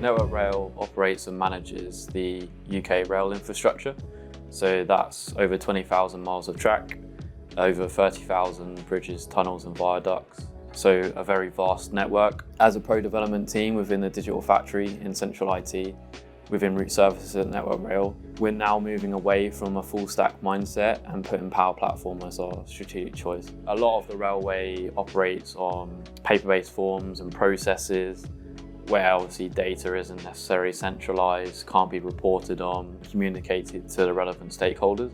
Network Rail operates and manages the UK rail infrastructure. So that's over 20,000 miles of track, over 30,000 bridges, tunnels and viaducts. So a very vast network. As a pro development team within the digital factory in central IT, within route services at Network Rail, we're now moving away from a full stack mindset and putting Power Platform as our strategic choice. A lot of the railway operates on paper-based forms and processes where obviously data isn't necessarily centralized, can't be reported on, communicated to the relevant stakeholders.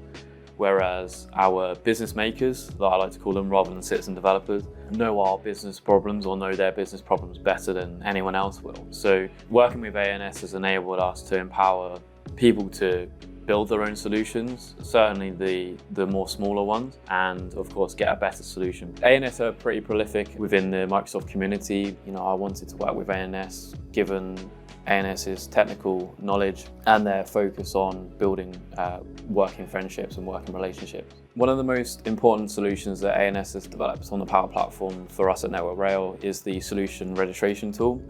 Whereas our business makers, that I like to call them rather than citizen developers, know our business problems or know their business problems better than anyone else will. So working with ANS has enabled us to empower people to build their own solutions, certainly the more smaller ones, and of course get a better solution. ANS are pretty prolific within the Microsoft community. I wanted to work with ANS given ANS's technical knowledge and their focus on building working friendships and working relationships. One of the most important solutions that ANS has developed on the Power Platform for us at Network Rail is the solution registration tool.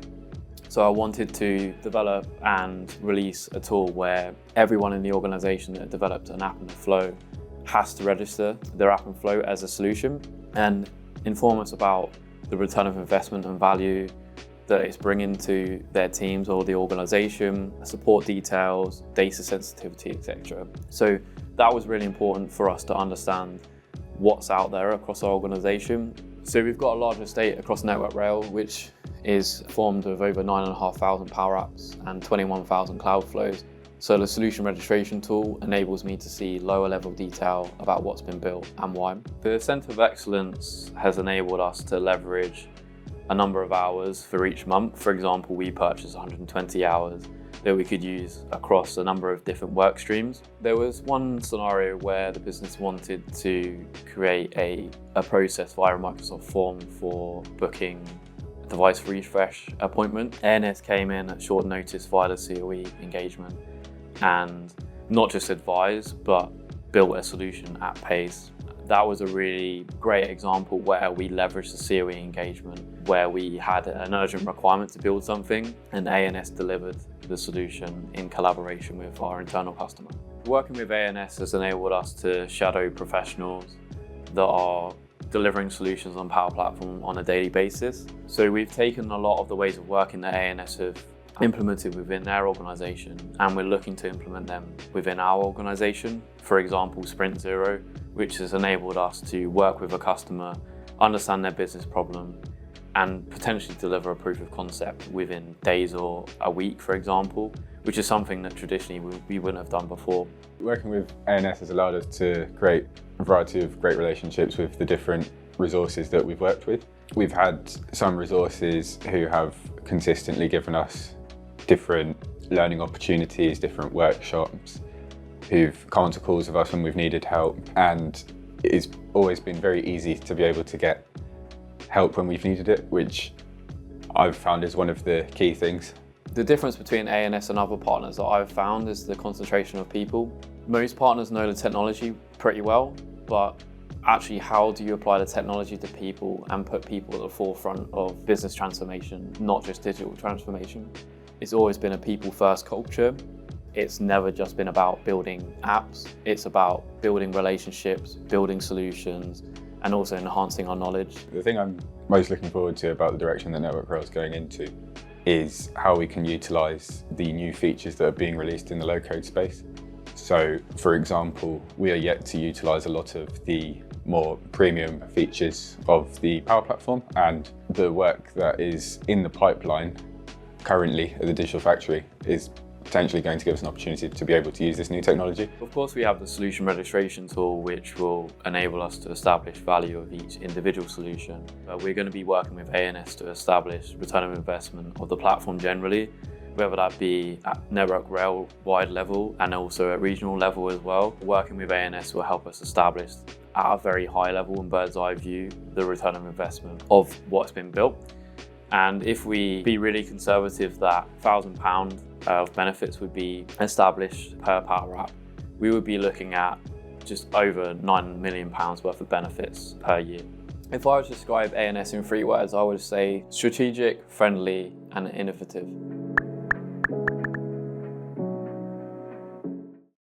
So I wanted to develop and release a tool where everyone in the organization that developed an app and a flow has to register their app and flow as a solution and inform us about the return of investment and value that it's bringing to their teams or the organization, support details, data sensitivity, etc. So that was really important for us to understand what's out there across our organization. So we've got a large estate across Network Rail, which is formed of over 9,500 Power Apps and 21,000 Cloud Flows. So the solution registration tool enables me to see lower level detail about what's been built and why. The Centre of Excellence has enabled us to leverage a number of hours for each month. For example, we purchased 120 hours that we could use across a number of different work streams. There was one scenario where the business wanted to create a process via a Microsoft form for booking a device refresh appointment. ANS came in at short notice via the COE engagement and not just advised, but built a solution at pace. That was a really great example where we leveraged the COE engagement, where we had an urgent requirement to build something and ANS delivered the solution in collaboration with our internal customer. Working with ANS has enabled us to shadow professionals that are delivering solutions on Power Platform on a daily basis. So we've taken a lot of the ways of working that ANS have implemented within their organization and we're looking to implement them within our organization. For example, Sprint Zero, which has enabled us to work with a customer, understand their business problem and potentially deliver a proof of concept within days or a week, for example, which is something that traditionally we wouldn't have done before. Working with ANS has allowed us to create a variety of great relationships with the different resources that we've worked with. We've had some resources who have consistently given us different learning opportunities, different workshops, who've come onto calls with us when we've needed help, and it's always been very easy to be able to get help when we've needed it, which I've found is one of the key things. The difference between ANS and other partners that I've found is the concentration of people. Most partners know the technology pretty well, but actually how do you apply the technology to people and put people at the forefront of business transformation, not just digital transformation? It's always been a people-first culture. It's never just been about building apps. It's about building relationships, building solutions, and also enhancing our knowledge. The thing I'm most looking forward to about the direction that Network Rail is going into is how we can utilise the new features that are being released in the low-code space. So, for example, we are yet to utilise a lot of the more premium features of the Power Platform, and the work that is in the pipeline currently at the Digital Factory is potentially going to give us an opportunity to be able to use this new technology. Of course, we have the solution registration tool, which will enable us to establish value of each individual solution. We're going to be working with ANS to establish return on investment of the platform generally, whether that be at Network Rail wide level and also at regional level as well. Working with ANS will help us establish at a very high level and bird's eye view the return on investment of what's been built. And if we be really conservative that £1,000 of benefits would be established per Power App, we would be looking at just over £9 million worth of benefits per year. If I was to describe ANS in 3 words, I would say strategic, friendly, and innovative.